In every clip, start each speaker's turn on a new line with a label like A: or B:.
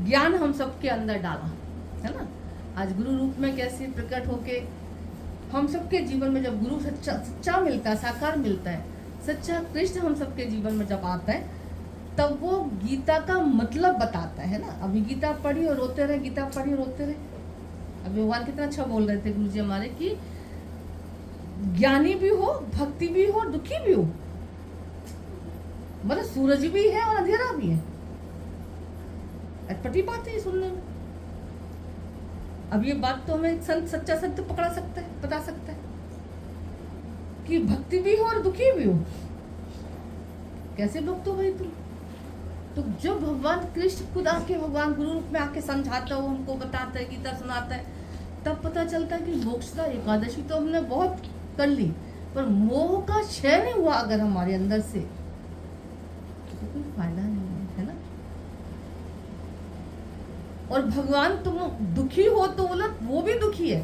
A: ज्ञान हम सबके अंदर डाला, है ना। आज गुरु रूप में कैसे प्रकट होके हम सबके जीवन में जब गुरु सच्चा मिलता है, साकार मिलता है, सच्चा कृष्ण हम सबके जीवन में जब आता है, तब वो गीता का मतलब बताता है ना। अभी गीता पढ़ी और रोते रहे, गीता पढ़ी और रोते रहे। अभी भगवान कितना अच्छा बोल रहे थे गुरु जी हमारे कि ज्ञानी भी हो, भक्ति भी हो, दुखी भी हो, मतलब सूरज भी है और अंधेरा भी है। अटपटी बात है सुनने में। अब ये बात तो हमें संत सच्चा संत पकड़ा सकता है, बता सकता है कि भक्ति भी हो और दुखी भी हो। कैसे लोग तो भाई तुम तो जब भगवान कृष्ण खुद आके भगवान गुरु रूप में आके समझाता हो, हमको बताता है, गीता सुनाता है, तब पता चलता है कि मोक्षदा एकादशी तो हमने बहुत कर ली, पर मोह का क्षय नहीं हुआ अगर हमारे अंदर से, तो कोई फायदा नहीं है ना। और भगवान तुम दुखी हो तो बोला वो भी दुखी है।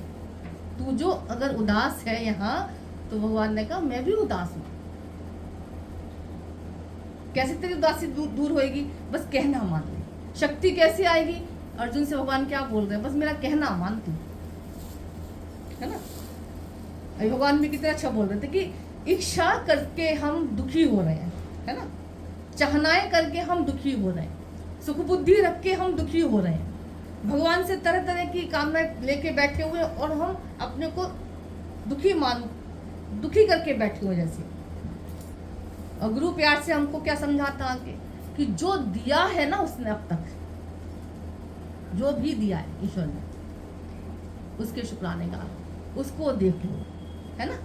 A: तू जो अगर उदास है यहाँ, तो भगवान ने कहा मैं भी उदास हूं। कैसे तेरी उदासी दूर होएगी? बस कहना मान ले। शक्ति कैसे आएगी? अर्जुन से भगवान क्या बोल रहे हैं? बस मेरा कहना मान तू, है ना। अभी भगवान भी कितना अच्छा बोल रहे थे कि इच्छा करके हम दुखी हो रहे हैं, है ना। चाहनाएं करके हम दुखी हो रहे हैं, सुख बुद्धि रख के हम दुखी हो रहे हैं, भगवान से तरह तरह की कामनाएं लेके बैठे हुए और हम अपने को दुखी करके बैठे हुए जैसे। और गुरु प्यार से हमको क्या समझाता आगे कि जो दिया है ना उसने, अब तक जो भी दिया है ईश्वर ने, उसके शुक्राने का उसको देख लो, है ना।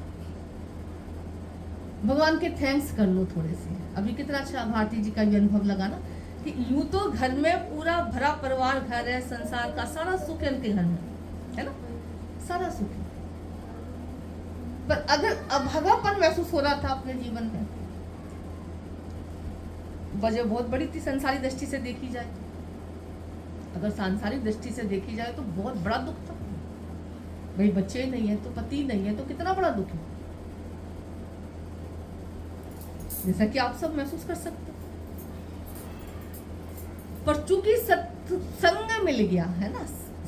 A: भगवान के थैंक्स कर लो थोड़े से। अभी कितना अच्छा भारती जी का भी अनुभव लगा ना कि यूं तो घर में पूरा भरा परिवार घर है, संसार का सारा सुख है उनके घर में, है ना, सारा सुख है, पर अगर अभागापन महसूस हो रहा था अपने जीवन में, वजह बहुत बड़ी थी संसारी दृष्टि से देखी जाए। अगर सांसारिक दृष्टि से देखी जाए तो बहुत बड़ा दुख था। भाई बच्चे नहीं है तो पति नहीं है तो कितना बड़ा दुख है, जैसा कि आप सब महसूस कर सकते हो। पर चूंकि सत्संग मिल गया है ना,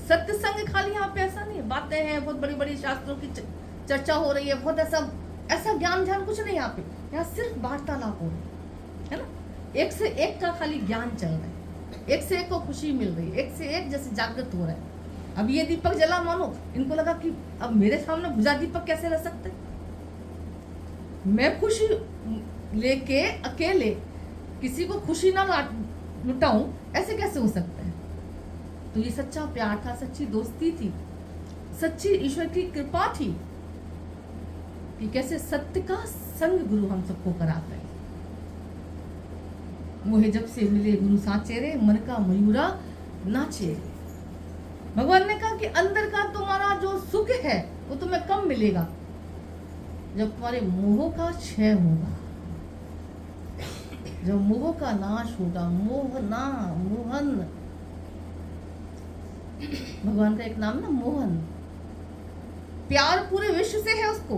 A: सत्संग खाली यहाँ पे ऐसा नहीं है, बातें हैं, बहुत बड़ी बड़ी शास्त्रों की चर्चा हो रही है, बहुत ऐसा ज्ञान ध्यान कुछ नहीं यहाँ पे। यहाँ सिर्फ वार्तालाप हो रही है ना, एक से एक का खाली ज्ञान चल रहा है, एक से एक को खुशी मिल रही है, एक से एक जैसे जागृत हो रहा है। अब ये दीपक जला, मानो इनको लगा कि अब मेरे सामने बुझा दीपक कैसे रह सकते, मैं खुशी लेके अकेले किसी को खुशी ना लुटाऊं, ऐसे कैसे हो सकता है। तो ये सच्चा प्यार था, सच्ची दोस्ती थी, सच्ची ईश्वर की कृपा थी कि कैसे सत्य का संग गुरु हम सबको कराता है। मोहे जब से मिले गुरु साचेरे, मन का मयूरा नाचे। भगवान ने कहा कि अंदर का तुम्हारा जो सुख है वो तुम्हें कम मिलेगा जब तुम्हारे मोह का क्षय होगा, जब मोह का नाश होगा। मोहन, भगवान का एक नाम ना मोहन, प्यार पूरे विश्व से है उसको।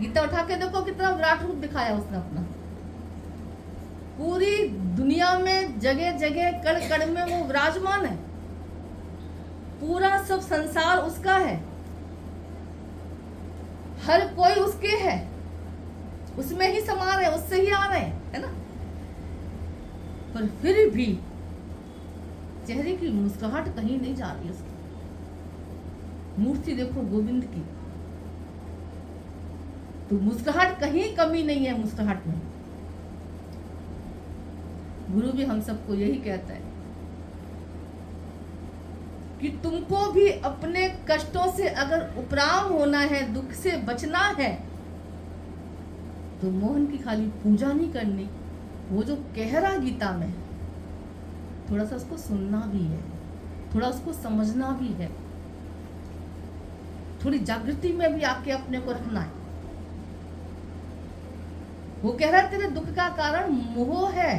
A: गीता उठा के देखो कितना विराट रूप दिखाया उसने अपना, पूरी दुनिया में जगह जगह कण कण में वो विराजमान है, पूरा सब संसार उसका है, हर कोई उसके है, उसमें ही समा रहे, उससे ही आ रहे हैं, है ना। पर फिर भी चेहरे की मुस्कुराहट कहीं नहीं जा रही उसकी। मूर्ति देखो गोविंद की, तो मुस्कुराहट कहीं कमी नहीं है मुस्कुराहट में। गुरु भी हम सबको यही कहता है कि तुमको भी अपने कष्टों से अगर उपराम होना है, दुख से बचना है, तो मोहन की खाली पूजा नहीं करनी, वो जो कह रहा गीता में, थोड़ा सा उसको सुनना भी है, थोड़ा उसको समझना भी है, थोड़ी जागृति में भी आके अपने को रखना है। वो कह रहा है तेरे दुख का कारण मोह है,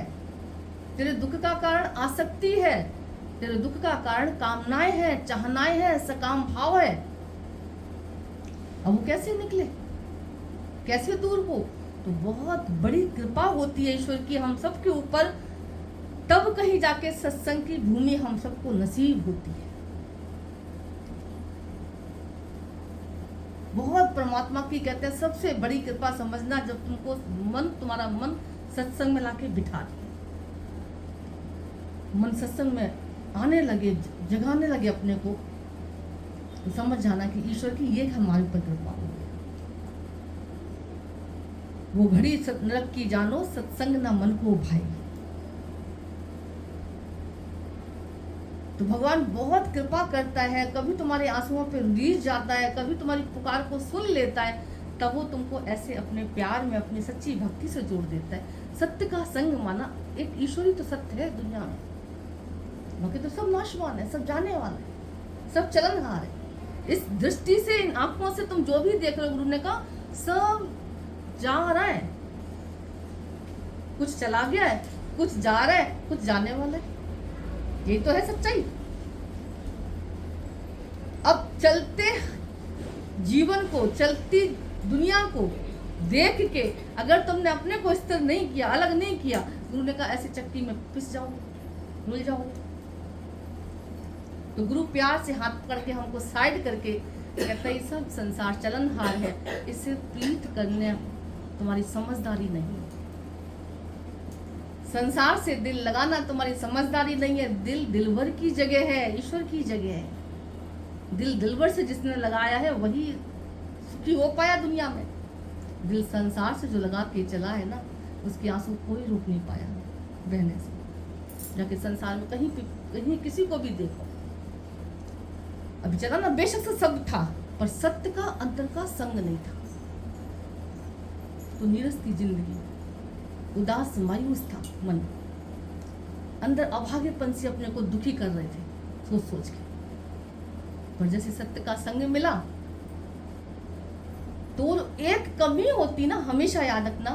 A: तेरे दुख का कारण आसक्ति है, तेरे दुख का कारण कामनाएं हैं, चाहनाएं हैं, सकाम भाव है। अब वो कैसे निकले, कैसे दूर हो? तो बहुत बड़ी कृपा होती है ईश्वर की हम सब के ऊपर, तब कहीं जाके सत्संग की भूमि हम सबको नसीब होती है। बहुत परमात्मा की कहते हैं सबसे बड़ी कृपा समझना जब तुमको तुम्हारा मन सत्संग में लाके बिठा दिए, मन सत्संग में आने लगे, जगाने लगे अपने को, तो समझ जाना कि ईश्वर की ये हमारे ऊपर कृपा हो गई। वो घड़ी नरक की जानो, सत्संग ना मन को भाई। तो भगवान बहुत कृपा करता है, कभी तुम्हारे आंसुओं पे रिलीज जाता है, कभी तुम्हारी पुकार को सुन लेता है, तब वो तुमको ऐसे अपने प्यार में, अपनी सच्ची भक्ति से जोड़ देता है। सत्य का संग माना, एक ईश्वरी तो सत्य है दुनिया में, बाकी तो सब नाशवान है, सब जाने वाला है, सब चलनहार है। इस दृष्टि से, इन आंखों से तुम जो भी देख रहे हो, गुरु ने कहा सब जा रहा है, कुछ चला गया है, कुछ जा रहा है, कुछ जाने वाला है। यही तो है सच्चाई। अब चलते जीवन को, चलती दुनिया को देख के अगर तुमने अपने को स्थिर नहीं किया, अलग नहीं किया, गुरु ने कहा ऐसे चक्की में पिस जाओ, मिल जाओ। तो गुरु प्यार से हाथ पकड़ के हमको साइड करके कहता है सब संसार चलनहार है, इसे प्रीत करने तुम्हारी समझदारी नहीं है। संसार से दिल लगाना तुम्हारी समझदारी नहीं है। दिल दिलवर की जगह है, ईश्वर की जगह है। दिल दिलवर से जिसने लगाया है वही सुखी हो पाया दुनिया में। दिल संसार से जो लगा के चला है ना, उसके आंसू कोई रोक नहीं पाया बहने से। जाके संसार में कहीं किसी को भी देखो, अभी चला ना, बेशक से सब था, पर सत्य का अंतर का संग नहीं था। तो नीरस थी जिंदगी, उदास मायूस था मन, अंदर अभागेपन से अपने को दुखी कर रहे थे सोच सोच के। पर जैसे सत्य का संग मिला तो एक कमी होती ना, हमेशा याद रखना,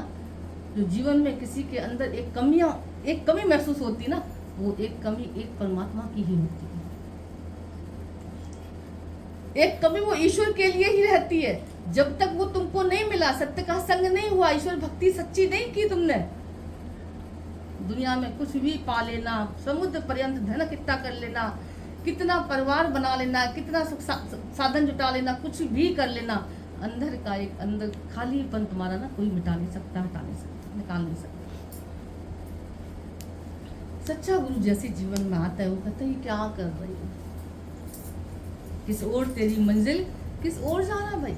A: जो जीवन में किसी के अंदर एक कमी महसूस होती ना, वो एक कमी एक परमात्मा की ही होती है। एक कमी वो ईश्वर के लिए ही रहती है। जब तक वो तुमको नहीं मिला, सत्य का संग नहीं हुआ, ईश्वर भक्ति सच्ची नहीं की तुमने, दुनिया में कुछ भी पा लेना, समुद्र पर्यंत धन इकट्ठा कर लेना, कितना परिवार बना लेना, कितना साधन जुटा लेना, कुछ भी कर लेना, अंदर का एक अंदर खालीपन तुम्हारा ना कोई मिटा नहीं सकता, हटा नहीं सकता, निकाल नहीं सकता। सच्चा गुरु जैसे जीवन में आता है, वो कहता है क्या कर रही हो, किस ओर तेरी मंजिल, किस ओर जाना भाई।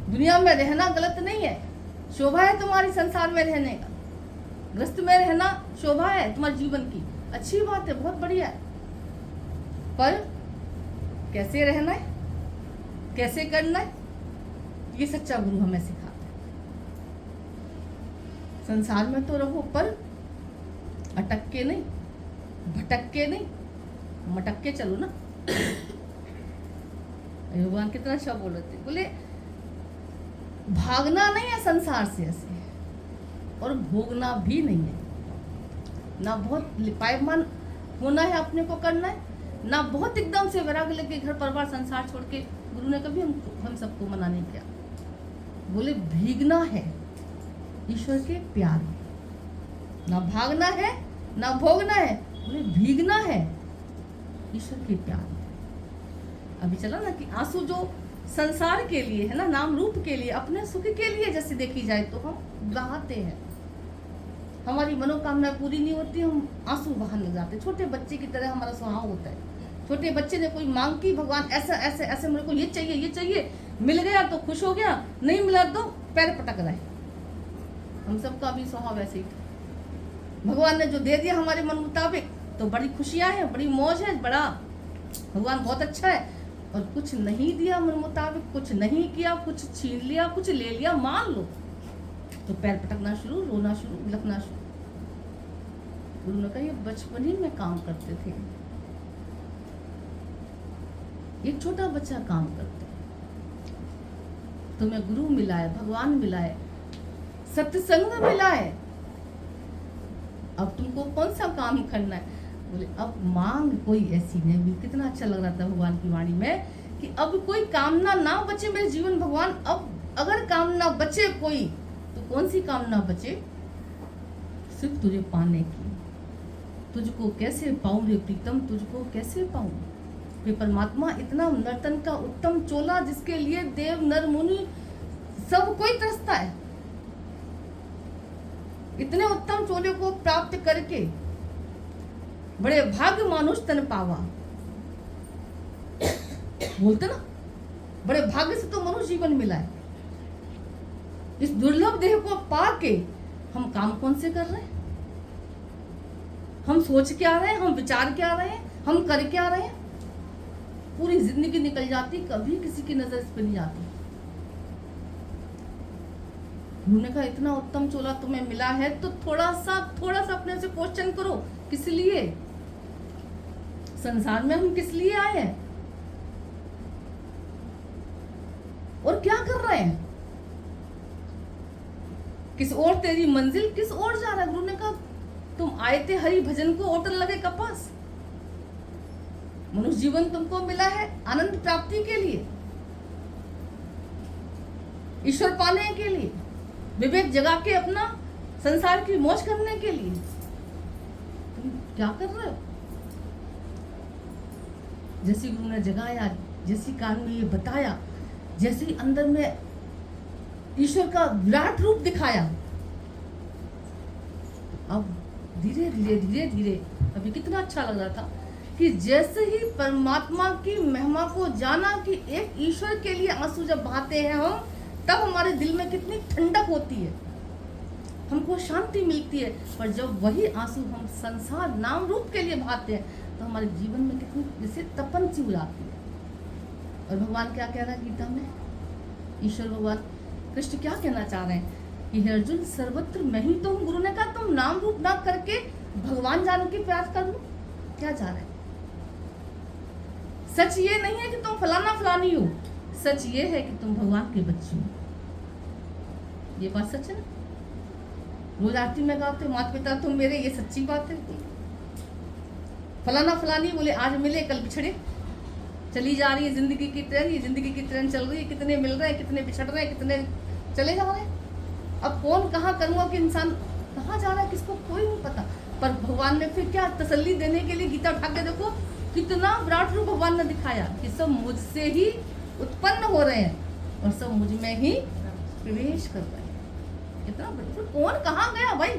A: दुनिया में रहना गलत नहीं है, शोभा है तुम्हारी संसार में रहने का, ग्रस्त में रहना शोभा है तुम्हारे जीवन की, अच्छी बात है, बहुत बढ़िया है। पर कैसे रहना है, कैसे करना है, ये सच्चा गुरु हमें सिखाता है। संसार में तो रहो, पर अटक के नहीं, भटक के नहीं, मटक के चलो ना। भगवान कितना अच्छा बोल रहे थे, बोले भागना नहीं है संसार से ऐसे, और भोगना भी नहीं है। ना बहुत लिपायमान होना है, अपने को करना है, ना बहुत एकदम से वैराग्य लेके घर परिवार संसार छोड़ के। गुरु ने कभी हम सबको मना नहीं किया, बोले भीगना है ईश्वर के प्यार में, ना भागना है ना भोगना है, बोले भीगना है ईश्वर के प्यार में। अभी चला ना कि आंसू जो संसार के लिए है ना, नाम रूप के लिए, अपने सुख के लिए जैसे देखी जाए तो हम बहाते हैं, हमारी मनोकामना पूरी नहीं होती, हम आंसू बहाने लग जाते। छोटे बच्चे की तरह हमारा स्वभाव होता है। छोटे बच्चे ने कोई मांग की, भगवान ऐसा ऐसे ऐसे मेरे को ये चाहिए, मिल गया तो खुश हो गया, नहीं मिला तो पैर पटक रहा है। हम सबका भी स्वभाव ऐसे ही था। भगवान ने जो दे दिया हमारे मन मुताबिक तो बड़ी खुशियां हैं, बड़ी मौज है, बड़ा भगवान बहुत अच्छा है। और कुछ नहीं दिया मन मुताबिक, कुछ नहीं किया, कुछ छीन लिया, कुछ ले लिया, मान लो, तो पैर पटकना शुरू, रोना शुरू, बिलखना शुरू। गुरु ने कहा ये बचपन ही में काम करते थे, एक छोटा बच्चा काम करते, तुम्हें गुरु मिला है, भगवान मिला है, सत्संग मिला है, अब तुमको कौन सा काम करना है। बोले अब मांग कोई ऐसी नहीं। कितना अच्छा लग रहा था भगवान की वाणी में कि अब कोई कामना ना बचे मेरे जीवन भगवान, अब अगर कामना बचे कोई तो कौन सी कामना बचे, सिर्फ तुझे पाने की। तुझको कैसे पाऊं रे प्रीतम, तुझको कैसे पाऊं। वे परमात्मा इतना नर्तन का उत्तम चोला जिसके लिए देव नर मुनि सब कोई तरसता है, इतने उत्तम चोले को प्राप्त करके बड़े भाग्य मानुष तन पावा। बोलते ना, बड़े भाग्य से तो मनुष्य जीवन मिला है। इस दुर्लभ देह को पाके हम काम कौन से कर रहे हैं, हम सोच क्या रहे हैं, हम विचार क्या रहे हैं, हम कर क्या रहे हैं। पूरी जिंदगी निकल जाती, कभी किसी की नजर इस पे नहीं जाती। उन्होंने कहा इतना उत्तम चोला तुम्हें मिला है तो थोड़ा सा अपने से क्वेश्चन करो, किस लिए संसार में हम किस लिए आए हैं और क्या कर रहे हैं, किस ओर तेरी मंजिल, किस ओर जा रहा है। गुरु ने कहा तुम आए थे हरि भजन को, ओटन लगे कपास। मनुष्य जीवन तुमको मिला है आनंद प्राप्ति के लिए, ईश्वर पाने के लिए, विवेक जगा के अपना संसार की मौज करने के लिए। तुम क्या कर रहे हो। जैसे गुरु ने जगाया, जैसी कान में ये बताया, जैसे ही अंदर में ईश्वर का विराट रूप दिखाया, अब धीरे धीरे अभी कितना अच्छा लग रहा था कि जैसे ही परमात्मा की महिमा को जाना कि एक ईश्वर के लिए आंसू जब बहाते हैं हम, तब हमारे दिल में कितनी ठंडक होती है, हमको शांति मिलती है। पर जब वही आंसू हम संसार नाम रूप के लिए बहाते हैं तो हमारे जीवन में कितनी जैसे तपन सी हो जाती है। और भगवान क्या कह रहा है गीता में, ईश्वर भगवान कृष्ण क्या कहना चाह रहे हैं कि हे अर्जुन सर्वत्र मैं ही तो हूँ। गुरु ने कहा तुम नाम रूप ना करके भगवान जानने की प्रयास कर लो, क्या चाह रहे हैं। सच ये नहीं है कि तुम फलाना फलानी हो, सच ये है कि तुम भगवान के बच्चे हो। ये बात सच है ना। रोज आरती में गाते माता पिता तुम मेरे, ये सच्ची बात है। फलाना फलानी बोले आज मिले कल बिछड़े, चली जा रही है जिंदगी की ट्रेन, ये जिंदगी की ट्रेन चल रही है, कितने मिल रहे हैं, कितने बिछड़ रहे हैं, कितने चले जा रहे हैं। अब कौन कहाँ करूँगा कि इंसान कहाँ जा रहा है किसको कोई नहीं पता। पर भगवान ने फिर क्या तसल्ली देने के लिए गीता उठा के देखो कितना विराट रूप भगवान ने दिखाया कि सब मुझसे ही उत्पन्न हो रहे हैं और सब मुझ में ही प्रवेश कर रहे हैं। कितना बड़ा, कौन कहाँ गया भाई,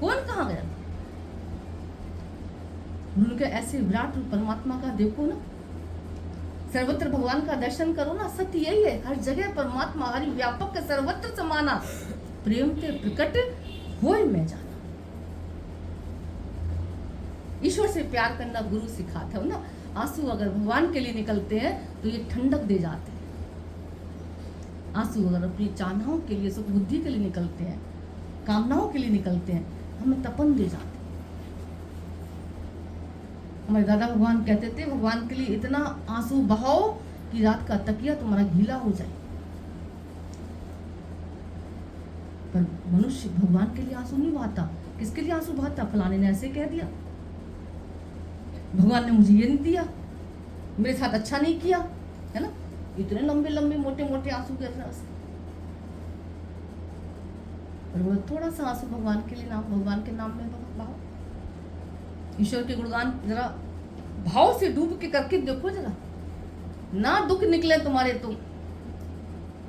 A: कौन कहाँ गया। उनके ऐसे विराट रूप परमात्मा का देखो ना, सर्वत्र भगवान का दर्शन करो ना। सत्य यही है, हर जगह परमात्मा हरि व्यापक सर्वत्र समाना, प्रेम के प्रकट होए में जाना। ईश्वर से प्यार करना गुरु सिखाता है ना। आंसू अगर भगवान के लिए निकलते हैं तो ये ठंडक दे जाते हैं। आंसू अगर अपनी चाहनाओं के लिए, सुख बुद्धि के लिए निकलते हैं, कामनाओं के लिए निकलते हैं, हमें तपन दे जाते हैं। हमारे दादा भगवान कहते थे भगवान के लिए इतना आंसू बहाओ कि रात का तकिया तुम्हारा गीला हो जाए। पर मनुष्य भगवान के लिए आंसू नहीं बहाता। किसके लिए आंसू बहाता, फलाने ने ऐसे कह दिया, भगवान ने मुझे ये नहीं दिया, मेरे साथ अच्छा नहीं किया, है ना। इतने लंबे लंबे मोटे मोटे आंसू गिर रहे हैं। और वो थोड़ा सा आंसू भगवान के लिए नाम, भगवान के नाम में बहाओ। ईश्वर के गुणगान जरा भाव से डूब के करके देखो, जरा ना दुख निकले तुम्हारे तो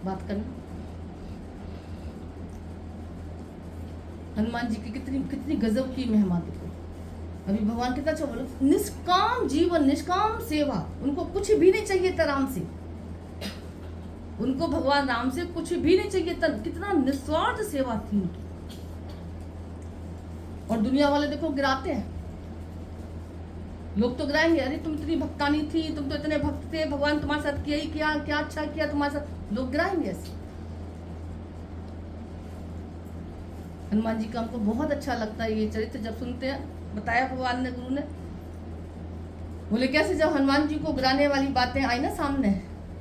A: बात करना। हनुमान जी की कितनी गजब की महिमा देखो। अभी भगवान कितना अच्छा बोलो, निष्काम जीवन, निष्काम सेवा, उनको कुछ भी नहीं चाहिए था राम से, उनको भगवान राम से कुछ भी नहीं चाहिए था। कितना निस्वार्थ सेवा थी उनकी। और दुनिया वाले देखो गिराते हैं, लोग तो गिराएंगे, अरे तुम इतनी भक्तानी थी, तुम तो इतने भक्त थे, भगवान तुम्हारे साथ किया ही किया, क्या अच्छा किया तुम्हारे साथ, लोग गिराएंगे ऐसे। हनुमान जी का हमको बहुत अच्छा लगता है ये चरित्र जब सुनते हैं। बताया भगवान ने, गुरु ने बोले कैसे, जब हनुमान जी को गिराने वाली बातें आई ना सामने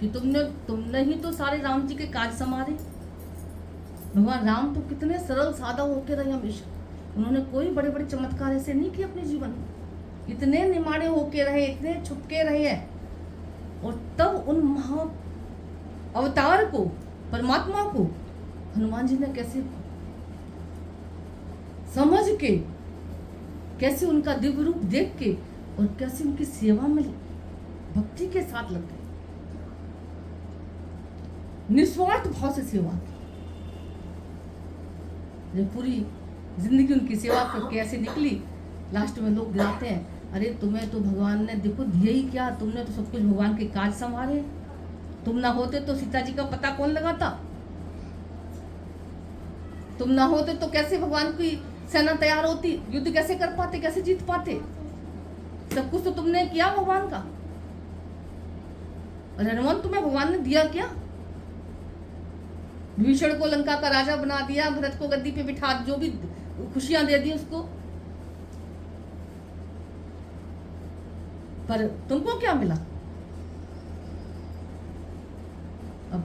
A: कि तुमने ही तो सारे राम जी के काज संभाले। भगवान राम तो कितने सरल सादा होके रहे हमेशा, उन्होंने कोई बड़े बड़े चमत्कार ऐसे नहीं किए अपने जीवन में, इतने निमाणे होके रहे, इतने छुपके रहे हैं। और तब उन महा अवतार को, परमात्मा को हनुमान जी ने कैसे समझ के, कैसे उनका दिव्य रूप देख के और कैसे उनकी सेवा में भक्ति के साथ लग गए, निस्वार्थ भाव से सेवा की। जब पूरी जिंदगी उनकी सेवा करके ऐसे निकली, लास्ट में लोग गिराते हैं, अरे तुम्हें तो भगवान ने देखो दिया ही क्या, तुमने तो सब कुछ भगवान के काज संभाले, तुम ना होते तो सीता जी का पता कौन लगाता, तुम ना होते तो कैसे भगवान की सेना तैयार होती, युद्ध कैसे कर पाते, कैसे जीत पाते, सब कुछ तो तुमने किया भगवान का। और हनुमान तुम्हें भगवान ने दिया क्या? विभीषण को लंका का राजा बना दिया, भरत को गद्दी पे बिठा, जो भी खुशियां दे दी उसको, पर तुमको क्या मिला? अब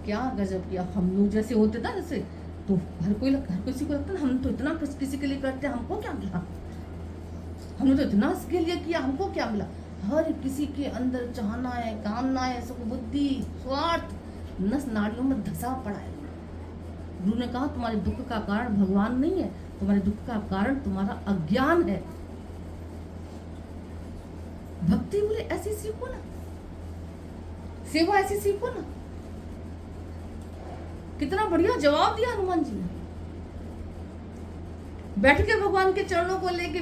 A: क्या गजब किया। हम लोग जैसे होते ना, जैसे तो हर किसी को लगता है हम तो इतना किसी के लिए करते हैं, हमको क्या मिला, हमने तो इतना इसके लिए किया, हमको क्या मिला। हर किसी के अंदर चाहना है, कामना है, सुख-बुद्धि, स्वार्थ नस नाड़ियों में धसा पड़ा है। गुरु ने कहा तुम्हारे दुख का कारण भगवान नहीं है, तुम्हारे दुख का कारण तुम्हारा अज्ञान है। भक्ति बोले ऐसी सीखो ना, सेवा ऐसी सीखो ना। कितना बढ़िया जवाब दिया हनुमान जी ने। बैठ के भगवान के चरणों को लेके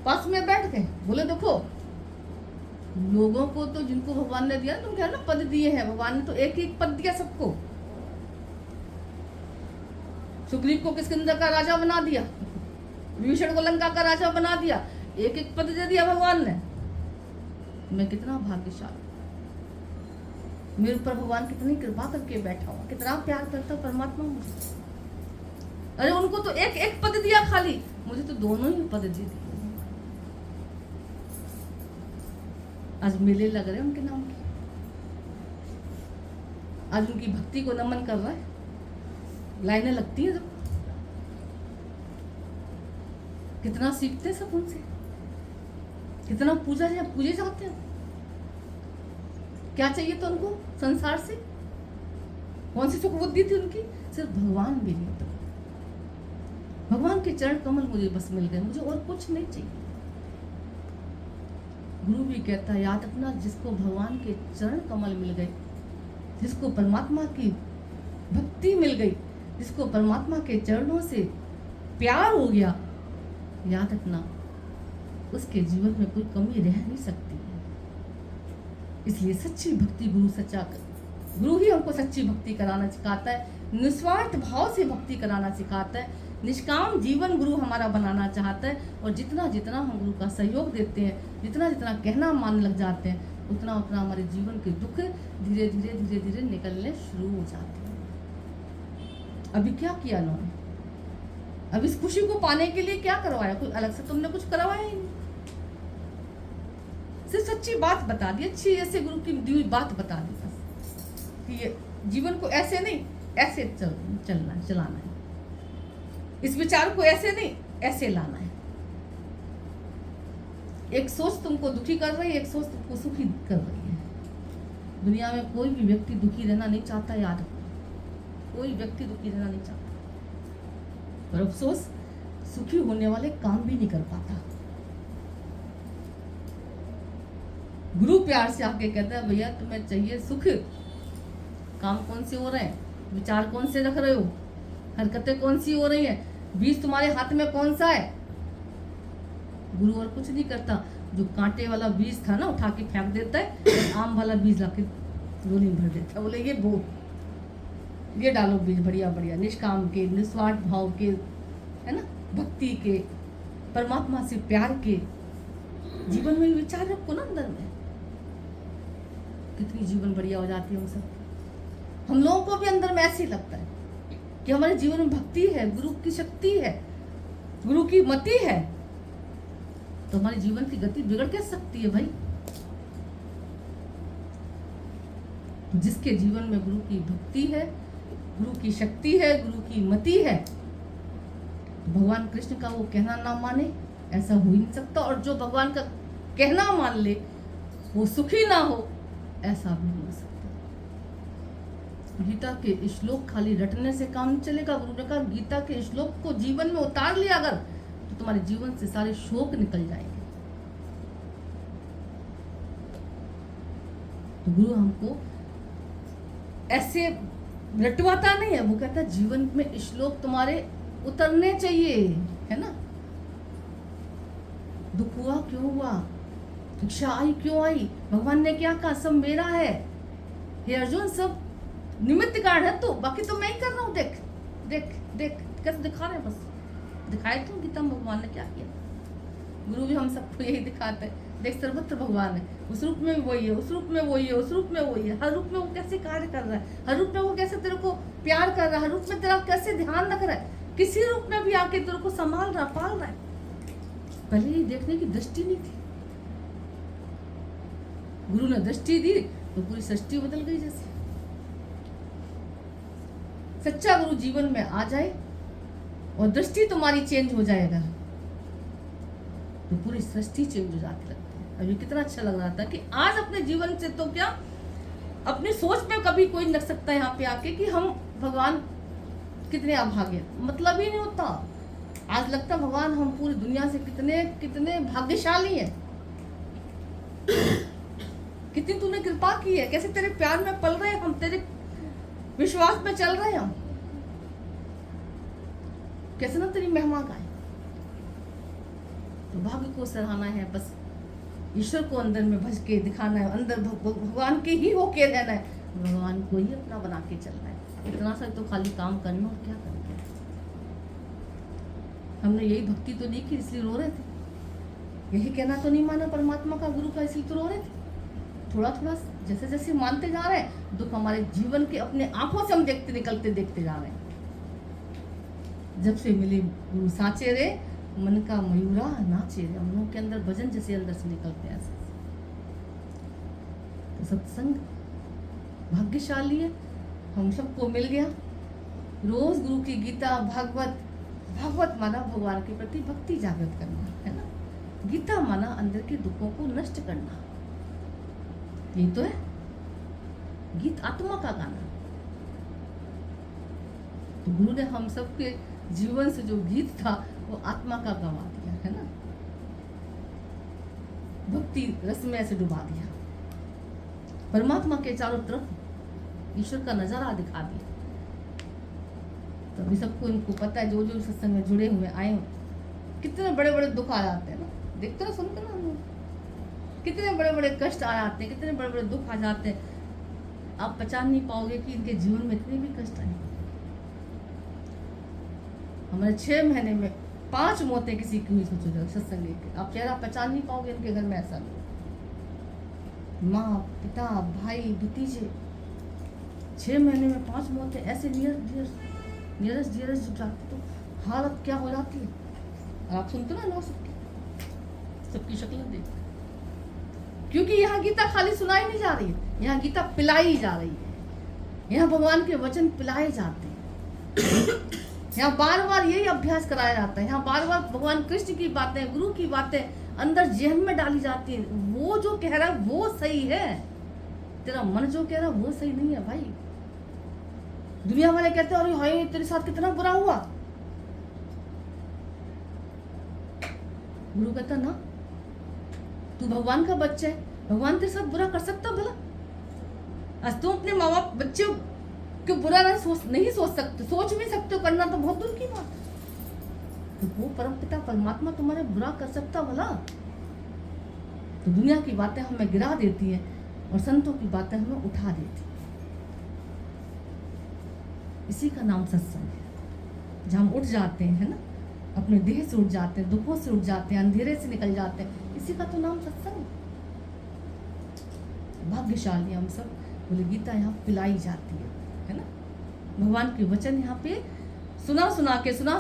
A: पास में बैठ गए, बोले देखो लोगों को तो जिनको भगवान ने दिया, तुम कह रहे ना पद दिए हैं, भगवान ने तो एक एक पद दिया सबको। सुग्रीव को किष्किंधा का राजा बना दिया, विभीषण को लंका का राजा बना दिया, एक एक पद दे दिया भगवान ने। मैं कितना भाग्यशाली, मेरे ऊपर भगवान कितनी कृपा करके बैठा हुआ, कितना प्यार करता परमात्मा मुझे। अरे उनको तो एक एक पद दिया खाली, मुझे तो दोनों ही पद दे दिए। आज मेले लग रहे हैं उनके नाम के, आज उनकी भक्ति को नमन कर रहा है, लाइनें लगती हैं, कितना सीखते हैं सब उनसे, कितना पूजे जाते हैं। क्या चाहिए तो उनको संसार से, कौन सी सुख बुद्धि थी उनकी, सिर्फ भगवान भी नहीं था। भगवान के चरण कमल मुझे बस मिल गए, मुझे और कुछ नहीं चाहिए। गुरु भी कहता है याद रखना, जिसको भगवान के चरण कमल मिल गए, जिसको परमात्मा की भक्ति मिल गई, जिसको परमात्मा के चरणों से प्यार हो गया, याद रखना उसके जीवन में कोई कमी रह नहीं सकती है। इसलिए सच्ची भक्ति गुरु ही हमको सच्ची भक्ति कराना सिखाता है, निस्वार्थ भाव से भक्ति कराना सिखाता है, निष्काम जीवन गुरु हमारा बनाना चाहता है। और जितना जितना हम गुरु का सहयोग देते हैं, जितना जितना कहना मान लग जाते हैं, उतना उतना हमारे जीवन के दुख धीरे धीरे धीरे धीरे निकलने शुरू हो जाते हैं। अभी क्या किया उन्होंने, अब इस खुशी को पाने के लिए क्या करवाया, कोई अलग से तुमने कुछ करवाया ही नहीं, सिर्फ सच्ची बात बता दी, अच्छी ऐसे गुरु की दी हुई बात बता दी बस कि ये जीवन को ऐसे नहीं ऐसे चलाना है, इस विचार को ऐसे नहीं ऐसे लाना है। एक सोच तुमको दुखी कर रही है, एक सोच तुमको सुखी कर रही है। दुनिया में कोई भी व्यक्ति दुखी रहना नहीं चाहता, याद रखो, कोई व्यक्ति दुखी रहना नहीं चाहता, पर अफसोस सुखी होने वाले काम भी नहीं कर पाता। गुरु प्यार से आके कहता है भैया तुम्हें चाहिए सुख, काम कौन से हो रहे हैं, विचार कौन से रख रहे हो, हरकतें कौन सी हो रही हैं, बीज तुम्हारे हाथ में कौन सा है। गुरु और कुछ नहीं करता, जो कांटे वाला बीज था ना उठा के फेंक देता है, आम वाला बीज लाके झोली में भर देता है, बोले ये बो, ये डालो बीज बढ़िया बढ़िया, निष्काम के, निस्वार्थ भाव के, है ना, भक्ति के, परमात्मा से प्यार के। जीवन में विचार रखो ना अंदर में, कितनी जीवन बढ़िया हो जाती है हम सब। हम लोगों को भी अंदर में ऐसे ही लगता है कि हमारे जीवन में भक्ति है, गुरु की शक्ति है, गुरु की मति है, तो हमारे जीवन की गति बिगड़ कैसे सकती है भाई। जिसके जीवन में गुरु की भक्ति है, गुरु की शक्ति है, गुरु की मति है, तो भगवान कृष्ण का वो कहना ना माने ऐसा हो ही नहीं सकता। और जो भगवान का कहना मान ले वो सुखी ना हो, ऐसा भी नहीं हो सकता। गीता के श्लोक खाली रटने से काम नहीं चलेगा। गुरु ने कहा गीता के श्लोक को जीवन में उतार लिया अगर, तो तुम्हारे जीवन से सारे शोक निकल जाएंगे। तो गुरु हमको ऐसे रटवाता नहीं है, वो कहता है जीवन में श्लोक तुम्हारे उतरने चाहिए, है ना। दुख हुआ क्यों हुआ, इच्छा आई क्यों आई, भगवान ने क्या कहा, सब मेरा है। हे अर्जुन, सब निमित्त कारण है, तो बाकी तो मैं ही कर रहा हूँ। देख देख देख कैसे दिखा रहे हैं, बस दिखाए तो गीता में भगवान ने क्या किया। गुरु भी हम सबको यही दिखाते हैं, देख सर्वत्र भगवान है, उस रूप में भी वही है, उस रूप में वही है, उस रूप में वही है। हर रूप में वो कैसे कार्य कर रहा है, हर रूप में वो कैसे तेरे को प्यार कर रहा है, हर रूप में तेरा कैसे ध्यान रख रहा है, किसी रूप में भी आके तेरे को संभाल रहा, पाल रहा है। पहले ये देखने की दृष्टि नहीं थी, गुरु ने दृष्टि दी तो पूरी सृष्टि बदल गई। जैसे सच्चा गुरु जीवन में आ जाए और दृष्टि तुम्हारी चेंज हो जाएगा तो पूरी सृष्टि चेंज हो जाती लगती है। अभी कितना अच्छा लग रहा था कि आज अपने जीवन से तो क्या अपनी सोच में कभी कोई नहीं रख सकता यहाँ पे आके कि हम भगवान कितने अभागे, मतलब ही नहीं होता। आज लगता भगवान हम पूरी दुनिया से कितने कितने भाग्यशाली हैं, कितनी तूने कृपा की है, कैसे तेरे प्यार में पल रहे हैं हम, तेरे विश्वास में चल रहे हैं हम, कैसे ना तेरी महिमा गाए। तो भाग्य को सराहना है, बस ईश्वर को अंदर में भज के दिखाना है, अंदर भगवान के ही होके रहना है, भगवान को ही अपना बना के चलना है। इतना सा तो खाली काम करना, और क्या करना। हमने यही भक्ति तो नहीं की इसलिए रो रहे थे, यही कहना तो नहीं माना परमात्मा का, गुरु का, इसलिए तो रो रहे थे। थोड़ा थोड़ा जैसे जैसे मानते जा रहे हैं, दुख हमारे जीवन के अपने आंखों से हम देखते देखते जा रहे हैं। जब से मिले गुरु साचे रे, मन का मयूरा नाचे रे, हम लोग के अंदर भजन जैसे अंदर से निकलते हैं ऐसे। तो सत्संग भाग्यशाली है, हम सबको मिल गया। रोज गुरु की गीता भागवत माना भगवान के प्रति भक्ति जागृत करना, है ना। गीता माना अंदर के दुखों को नष्ट करना, यही तो है गीत, आत्मा का गाना। तो गुरु ने हम सबके जीवन से जो गीत था वो आत्मा का गवा दिया, है ना, भक्ति रस में ऐसे डुबा दिया, परमात्मा के चारों तरफ ईश्वर का नजारा दिखा दिया। तो अभी सबको इनको पता है, जो जो सत्संग में जुड़े हुए आए, कितने बड़े बड़े दुख आ जाते हैं ना, देखते ना, सुनते ना, हम लोग कितने बड़े बड़े कष्ट आ जाते हैं, कितने बड़े बड़े दुख आ जाते हैं। आप पहचान नहीं पाओगे कि इनके जीवन में इतने भी कष्ट आए। हमारे 6 महीने में 5 मौतें किसी की हुई, सोचो सत्संग लेके, आप चेहरा पहचान नहीं पाओगे इनके घर में। ऐसा माँ, पिता, भाई, भतीजे, 6 महीने में 5 मौतें ऐसे नियरस्ट जब जाती तो हालत क्या हो जाती है। और आप सुनते ना लोग सबकी शक्लें देख, क्योंकि यहाँ गीता खाली सुनाई नहीं जा रही है, यहाँ गीता पिलाई जा रही है, यहाँ भगवान के वचन पिलाए जाते हैं, यहाँ बार बार यही अभ्यास कराया जाता है, यहाँ बार बार भगवान कृष्ण की बातें, गुरु की बातें अंदर जेहन में डाली जाती है। वो जो कह रहा है वो सही है, तेरा मन जो कह रहा है वो सही नहीं है भाई। दुनिया वाले कहते हैं अरे हाय तेरे साथ कितना बुरा हुआ, गुरु कहता ना तू भगवान का बच्चा है, भगवान तेरे साथ बुरा कर सकता भला? आज तुम अपने माँ बाप बच्चों को बुरा नहीं सोच सकते, सोच भी सकते हो, करना तो बहुत दूर की बात। तो वो परमपिता परमात्मा तुम्हारे बुरा कर सकता भला? तो दुनिया की बातें हमें गिरा देती है और संतों की बातें हमें उठा देती है। इसी का नाम सत्संग है, जहाँ हम उठ जाते हैं, है ना, अपने देह से उठ जाते हैं, दुखों से उठ जाते हैं, अंधेरे से निकल जाते हैं, इसी का तो नाम सत्संग। भाग्यशाली हम सब, बोले गीता यहाँ पिलाई जाती है ना, भगवान के वचन यहाँ पे सुना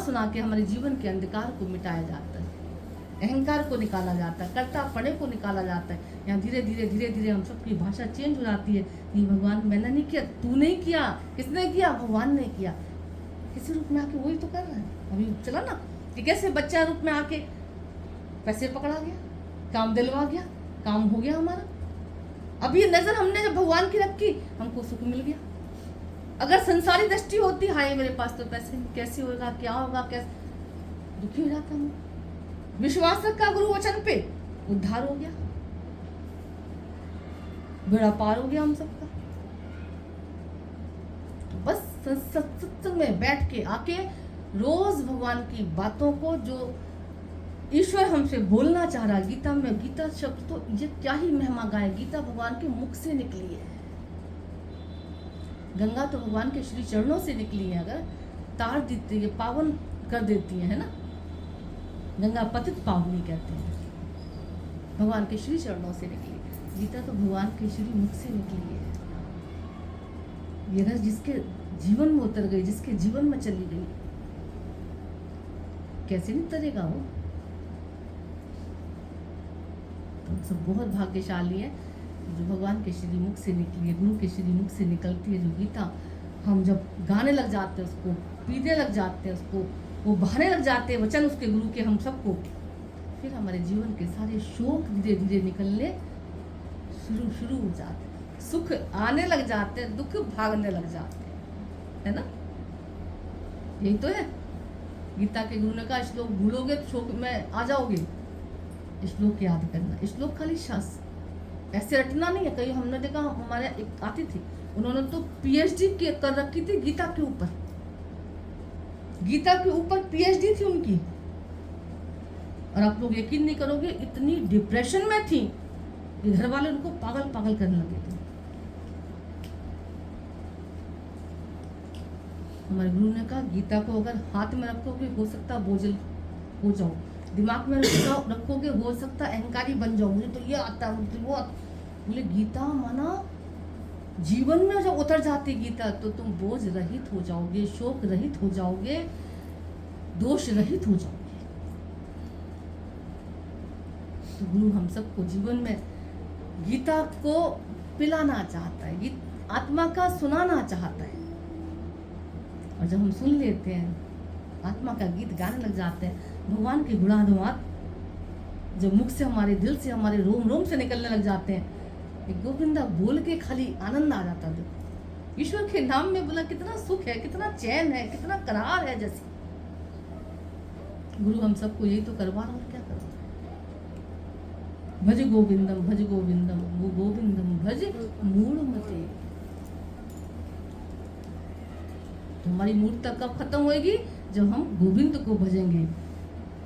A: सुना के हमारे जीवन के अंधकार को मिटाया जाता है, अहंकार को निकाला जाता है, कर्तापणे को निकाला जाता है। यहाँ धीरे धीरे हम सबकी भाषा चेंज हो जाती है। नहीं भगवान मैंने नहीं किया, तू नहीं किया, किसने किया? भगवान ने किया। किसी रूप में आके वही तो कर रहा है। अभी चला ना कि कैसे बच्चा रूप में आके पैसे पकड़ा गया, काम दिलवा गया, काम हो गया हमारा। अब ये नजर हमने जब भगवान की रखी, हमको सुख मिल गया। अगर संसारी दृष्टि होती, हाय मेरे पास तो पैसे नहीं, कैसे होगा, क्या होगा, कैसे, दुखी हो जाता हूँ। विश्वास रखा गुरु वचन पे, उद्धार हो गया, बेड़ा पार हो गया हम सबका। तो बस सत्संग में बैठ के आके रोज भगवान की बातों को, जो ईश्वर हमसे बोलना चाह रहा है गीता में, गीता शब्द तो ये क्या ही महिमा गाए, गीता भगवान के मुख से निकली है, गंगा तो भगवान के श्री चरणों से निकली है, अगर तार देती है, पावन कर देती है ना, गंगा पतित पावनी कहते हैं, भगवान के श्री चरणों से निकली, गीता तो भगवान के श्री मुख से निकली है। ये रस जिसके जीवन में उतर गई, जिसके जीवन में चली गई, कैसे नहीं उतरेगा वो। तो सब बहुत भाग्यशाली है जो भगवान के श्री मुख से निकली है, गुरु के श्री मुख से निकलती है जो गीता। हम जब गाने लग जाते हैं उसको, पीने लग जाते हैं उसको, वो बहाने लग जाते हैं वचन उसके गुरु के हम सबको, फिर हमारे जीवन के सारे शोक धीरे धीरे निकलने शुरू हो जाते हैं, सुख आने लग जाते हैं, दुख भागने लग जाते हैं, है ना। यही तो है, गीता के गुरु ने कहा श्लोक भूलोगे तो शोक में आ जाओगे, श्लोक याद करना। श्लोक खाली शास्त्र ऐसे रटना नहीं है। कई हमने देखा, हमारे एक आती थी, उन्होंने तो पीएचडी कर रखी थी गीता के ऊपर, गीता के ऊपर पीएचडी थी उनकी, और आप लोग यकीन नहीं करोगे इतनी डिप्रेशन में थी कि घर वाले उनको पागल पागल करने लगे थे। हमारे गुरु ने कहा गीता को अगर हाथ में रखोगे हो सकता बोझल हो जाओ, दिमाग में रखोगे हो सकता अहंकारी बन जाओ, मुझे तो ये आता है, मुझे वो आता। बोले गीता माना जीवन में जब उतर जाती गीता तो तुम बोझ रहित हो जाओगे, शोक रहित हो जाओगे, दोष रहित हो जाओगे। तो गुरु हम सबको जीवन में गीता को पिलाना चाहता है, आत्मा का सुनाना चाहता है, और जब हम सुन लेते हैं, आत्मा का गीत गाने लग जाते हैं, भगवान के गुणानुवाद जब मुख से, हमारे दिल से, हमारे रोम रोम से निकलने लग जाते हैं, एक गोविंदा बोल के खाली आनंद आ जाता है। ईश्वर के नाम में बोला कितना सुख है, कितना चैन है, कितना करार है। जैसे गुरु हम सबको यही तो करवा रहा, और क्या करवा। भज गोविंदम वो गोविंदम भज मूढ़मते। तो हमारी मूर्खता कब खत्म होएगी? जब हम गोविंद को भजेंगे।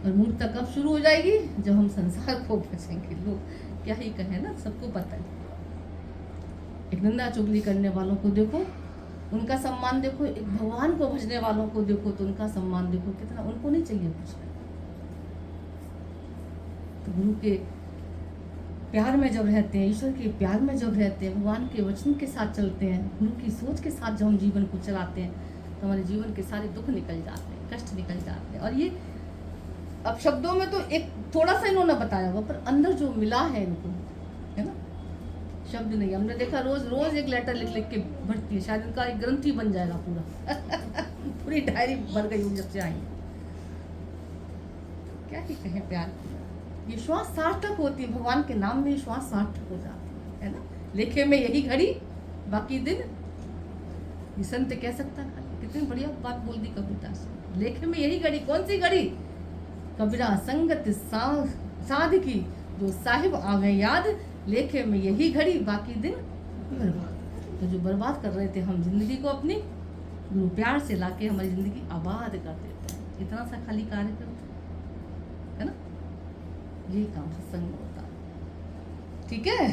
A: और मूर्खता कब शुरू हो जाएगी? जब हम संसार को भजेंगे। लोग क्या ही कहें ना, सबको पता है। एक निंदा चुगली करने वालों को देखो, उनका सम्मान देखो, एक भगवान को भजने वालों को देखो तो उनका सम्मान देखो कितना। उनको नहीं चाहिए कुछ। तो गुरु के प्यार में जब रहते हैं, ईश्वर के प्यार में जब रहते हैं, भगवान के वचन के साथ चलते हैं, गुरु की सोच के साथ जब हम जीवन को चलाते हैं, तो हमारे जीवन के सारे दुख निकल जाते हैं, कष्ट निकल जाते हैं। और ये अब शब्दों में तो एक थोड़ा सा इन्होंने बताया हुआ, पर अंदर जो मिला है इनको, है ना, शब्द नहीं। हमने देखा रोज एक लेटर लिख लिख के भरती है, शायद इनका एक ग्रंथ ही बन जाएगा पूरा पूरी डायरी भर गई जब से आई। क्या ही कहें प्यार की। ये श्वास सार्थक होती है, भगवान के नाम में श्वास सार्थक हो जाती है ना। लेखे में यही घड़ी बाकी दिन, ये संत कह सकता है। कितनी बढ़िया बात बोल दी कविता से। लेखे में यही घड़ी, कौन सी घड़ी? कबीरा संगत साध की, जो साहिब आवे याद, लेखे में यही घड़ी बाकी दिन बर्बाद। तो जो बर्बाद कर रहे थे हम जिंदगी को अपनी, गुरु प्यार से लाके हमारी जिंदगी आबाद कर देते हैं। इतना सा खाली कार्य करते है ना, यही काम सत्संग में होता है। ठीक है